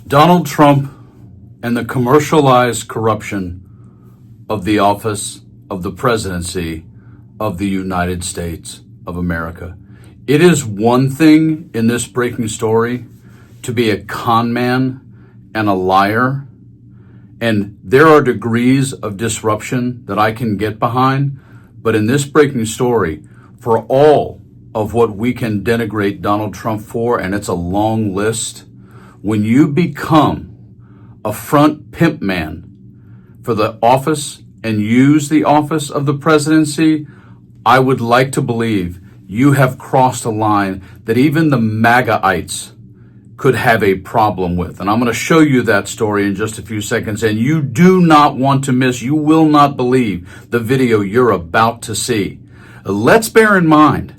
Donald Trump and the commercialized corruption of the office of the presidency of the United States of America. It is one thing in this breaking story to be a con man and a liar, and there are degrees of disruption that I can get behind, but in this breaking story, for all of what we can denigrate Donald Trump for, and it's a long list, when you become a front pimp man for the office and use the office of the presidency, I would like to believe you have crossed a line that even the MAGAites could have a problem with. And I'm going to show you that story in just a few seconds, and you do not want to miss, you will not believe the video you're about to see. Let's bear in mind,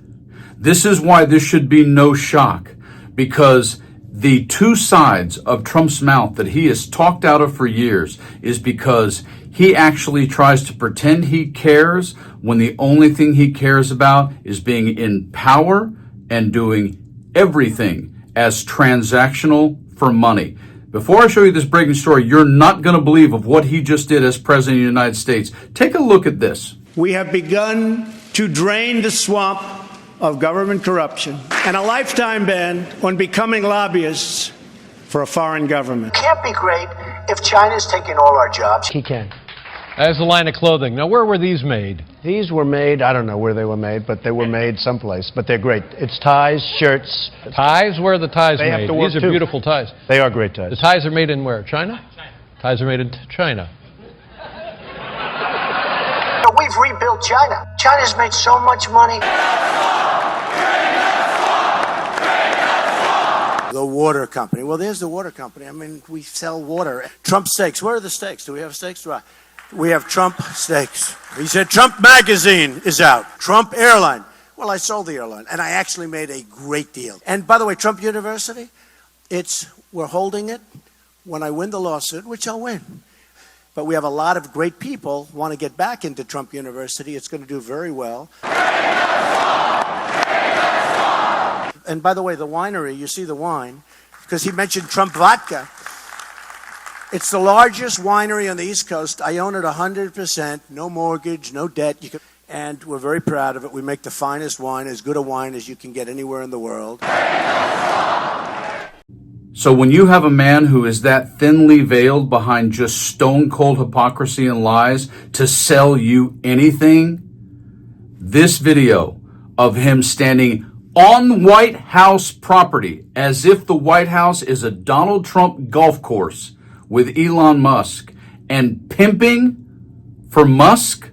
this is why this should be no shock, because the two sides of Trump's mouth that he has talked out of for years is because he actually tries to pretend he cares when the only thing he cares about is being in power and doing everything as transactional for money. Before I show you this breaking story, you're not going to believe of what he just did as president of the United States. Take a look at this. We have begun to drain the swamp of government corruption and a lifetime ban on becoming lobbyists for a foreign government. It can't be great if China's taking all our jobs. He can. As a line of clothing. Now, where were these made? These were made, I don't know where they were made, but they were made someplace. But they're great. It's ties, shirts. Ties? Where are the ties They made? have to work These are too. beautiful ties. They are great ties. The ties are made in where? China? Ties are made in China. No, we've rebuilt China. China's made so much money. The water company. Well, there's the water company. I mean, we sell water. Trump steaks. Where are the steaks? Do we have steaks? We have Trump steaks. He said Trump magazine is out. Trump airline. Well, I sold the airline, and I actually made a great deal. And by the way, Trump University, we're holding it when I win the lawsuit, which I'll win. But we have a lot of great people want to get back into Trump University. It's going to do very well. And by the way, the winery, you see the wine, because he mentioned Trump vodka. It's the largest winery on the East Coast. I own it 100%, no mortgage, no debt. And we're very proud of it. We make the finest wine, as good a wine as you can get anywhere in the world. So when you have a man who is that thinly veiled behind just stone cold hypocrisy and lies to sell you anything, this video of him standing on White House property as if the White House is a Donald Trump golf course with Elon Musk and pimping for Musk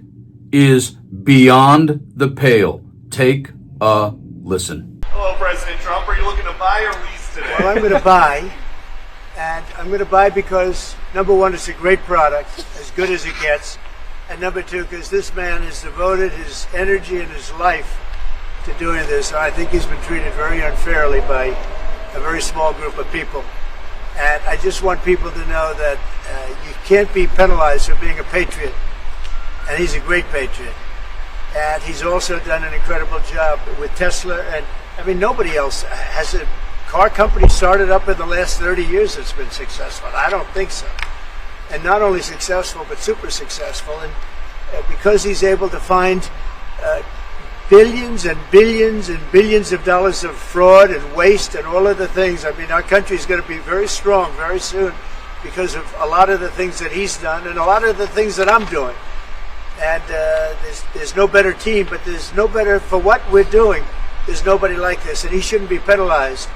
is beyond the pale. Take a listen. Hello, President Trump. Are you looking to buy or lease today? Well, I'm going to buy. And I'm going to buy because, number one, it's a great product, as good as it gets. And number two, because this man has devoted his energy and his life to doing this. I think he's been treated very unfairly by a very small group of people. And I just want people to know that you can't be penalized for being a patriot. And he's a great patriot. And he's also done an incredible job with Tesla. And I mean, nobody else has a car company started up in the last 30 years that's been successful. I don't think so. And not only successful, but super successful. And because he's able to find billions and billions and billions of dollars of fraud and waste and all of the things. I mean, our country is going to be very strong very soon because of a lot of the things that he's done and a lot of the things that I'm doing. And there's no better team, but there's no better for what we're doing. There's nobody like this, and he shouldn't be penalized.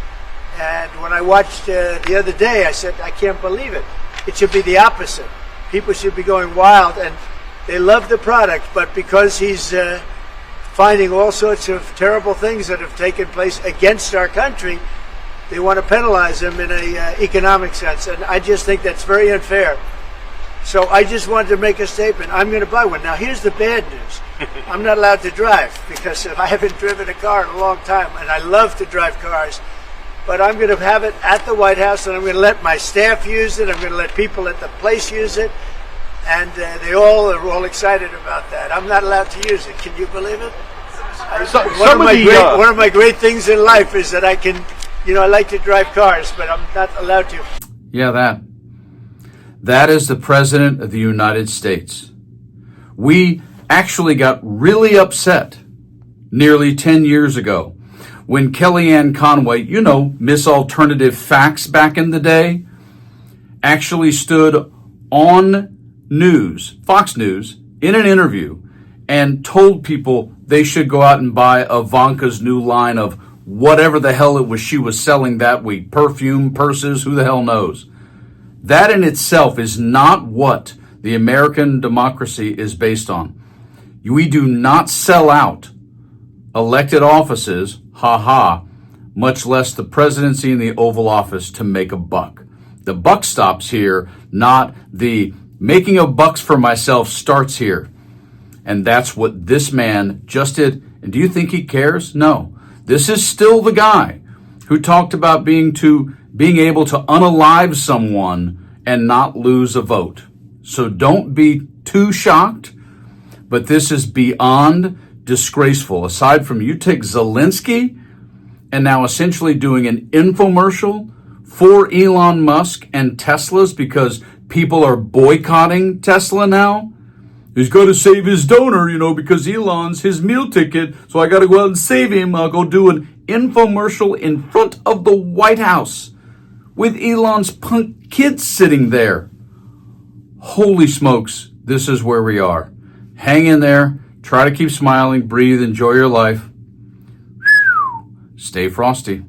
And when I watched the other day, I said, I can't believe it. It should be the opposite. People should be going wild, and they love the product, but because he's finding all sorts of terrible things that have taken place against our country, they want to penalize him in an economic sense. And I just think that's very unfair. So I just wanted to make a statement. I'm going to buy one. Now, here's the bad news. I'm not allowed to drive because I haven't driven a car in a long time, and I love to drive cars. But I'm going to have it at the White House, and I'm going to let my staff use it. I'm going to let people at the place use it. And they all are all excited about that. I'm not allowed to use it. Can you believe it? One of my great things in life is that I can, I like to drive cars, but I'm not allowed to. Yeah, that. That is the President of the United States. We actually got really upset nearly 10 years ago when Kellyanne Conway, you know, Miss Alternative Facts back in the day, actually stood on news, Fox News, in an interview and told people they should go out and buy Ivanka's new line of whatever the hell it was she was selling that week, perfume, purses, who the hell knows. That in itself is not what the American democracy is based on. We do not sell out elected offices, much less the presidency and the Oval Office to make a buck. The buck stops here, not the making of bucks for myself starts here. And that's what this man just did. And do you think he cares? No. This is still the guy who talked about being able to unalive someone and not lose a vote. So don't be too shocked, but this is beyond disgraceful. Aside from you take Zelensky and now essentially doing an infomercial for Elon Musk and Tesla's because people are boycotting Tesla now. He's got to save his donor, because Elon's his meal ticket. So I got to go out and save him. I'll go do an infomercial in front of the White House with Elon's punk kids sitting there. Holy smokes, this is where we are. Hang in there. Try to keep smiling, breathe, enjoy your life. Stay frosty.